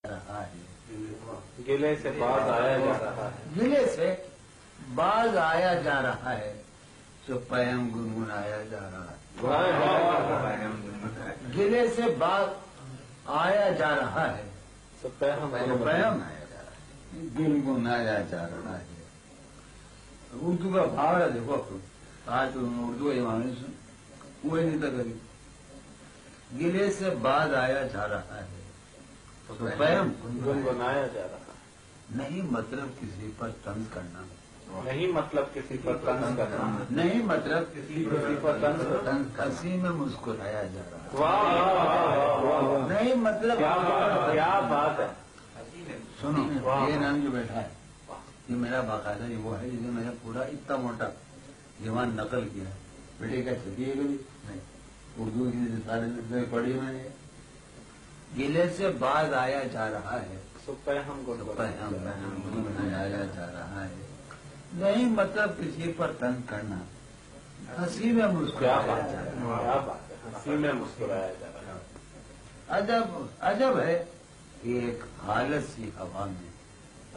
रहा है। गिले से बाज आया जा रहा है। गिले से बाज आया जा रहा है, तो पैम गुनगुनाया जा रहा है। गिले से बाज आया जा रहा है, तो पैम पैम आया जा रहा है, गुनगुनाया जा रहा है। उर्दू का भाव है, देखो आज उर्दू वो ही नहीं था कभी। गिले से बाज आया जा रहा है, तो पैम गुनगुनाया जा रहा है। नहीं मतलब किसी पर तंज करना, नहीं मतलब किसी पर तंज करना, नहीं मतलब किसी पर तंज हंसी में मुस्कुराया जा रहा है। वाह वाह वाह, नहीं मतलब क्या बात है। सुनो, ये नाम जो बैठा है ये मेरा बाकायदा ये वो है जिसे मैंने पूरा इतना मोटा जवान नकल किया। बेटे क्या छपी है कभी नहीं, उर्दू की सारे लफ्ज़ पढ़ी मैंने। गिले से बाज आया जा रहा है, पैम गुनगुनाया जा रहा है। नहीं मतलब किसी पर तंज करना, हंसी में मुस्कुराया जा रहा है। क्या बात है, हंसी में मुस्कुराया जा रहा है। अजब अजब है एक हालत सी हवा में,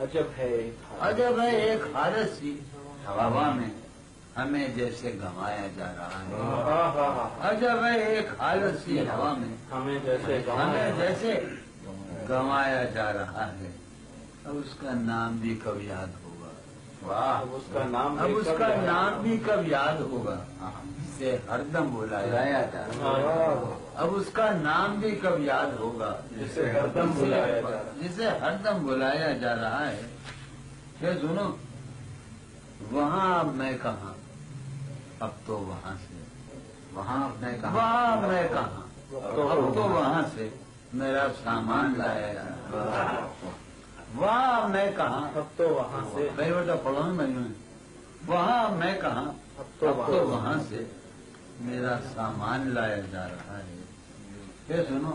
अजब है अजब है एक हालत सी हवा में हमें जैसे गंवाया जा रहा है। अजब है एक हालत सी हवा में हमें जैसे गंवाया जा रहा है। अब उसका नाम भी कब याद होगा। वाह, अब उसका नाम अब उसका नाम भी कब याद होगा, जिसे हरदम बुलाया जा रहा है। अब उसका नाम भी कब याद होगा, जिसे हरदम बुलाया जा रहा है। जिसे हरदम बुलाया जा रहा है। ये सुनो, वहाँ अब मैं कहाँ, अब तो वहाँ से, वहाँ मैं कहाँ, वहाँ मैं कहाँ, अब तो वहाँ से मेरा सामान लाया जा रहा है। वहाँ मैं कहाँ, अब तो वहाँ से, कई बेटा पढ़ो मैं, वहाँ मैं कहाँ, अब तो वहाँ से मेरा सामान लाया जा रहा है। ये सुनो,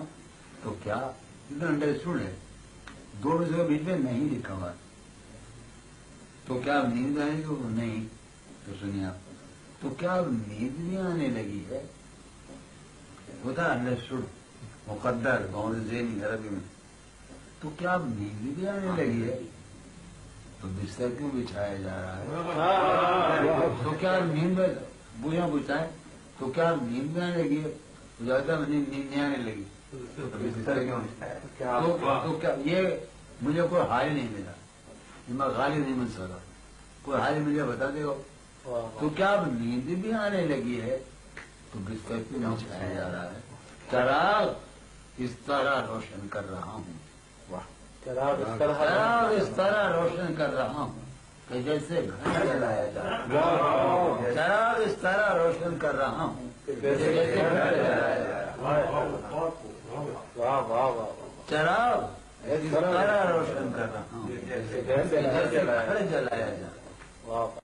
तो क्या इतना अंडरस्टूड है, दो विषयों के बीच में नहीं लिखा हुआ, तो क्या अब नींद आएगी वो नहीं, तो सुनिए आप, तो क्या अब नींद भी आने लगी है, होता अंडरस्टूड मुकद्दर गौर-ए-ज़ेनी अरबी में, तो क्या अब नींद भी आने लगी है, तो बिस्तर क्यों बिछाया जा रहा है। तो क्या अब नींद में बुझा बुझाए, तो क्या अब नींद में आने लगी है, तो ज्यादा नींद नहीं आने लगी, तो बिस्तर क्यों बिछाया। तो क्या ये मुझे कोई हाल नहीं मिला, मैं खाली नहीं मिल सकता, कोई हाल मुझे बता देगा। तो क्या अब नींद भी आने लगी है, तो बिस्तर क्यों बिछाया जा रहा है। चराग इस तरह रोशन कर रहा हूँ, चराग इस तरह रोशन कर रहा हूँ कि जैसे घर जलाया जा रहा है। चराग इस तरह रोशन कर रहा हूँ जैसे घर जलाया जा रहा है। वाह वाह वाह, चराग इस तरह रोशन कर रहा हूँ जैसे घर जलाया जा रहा है। वाह।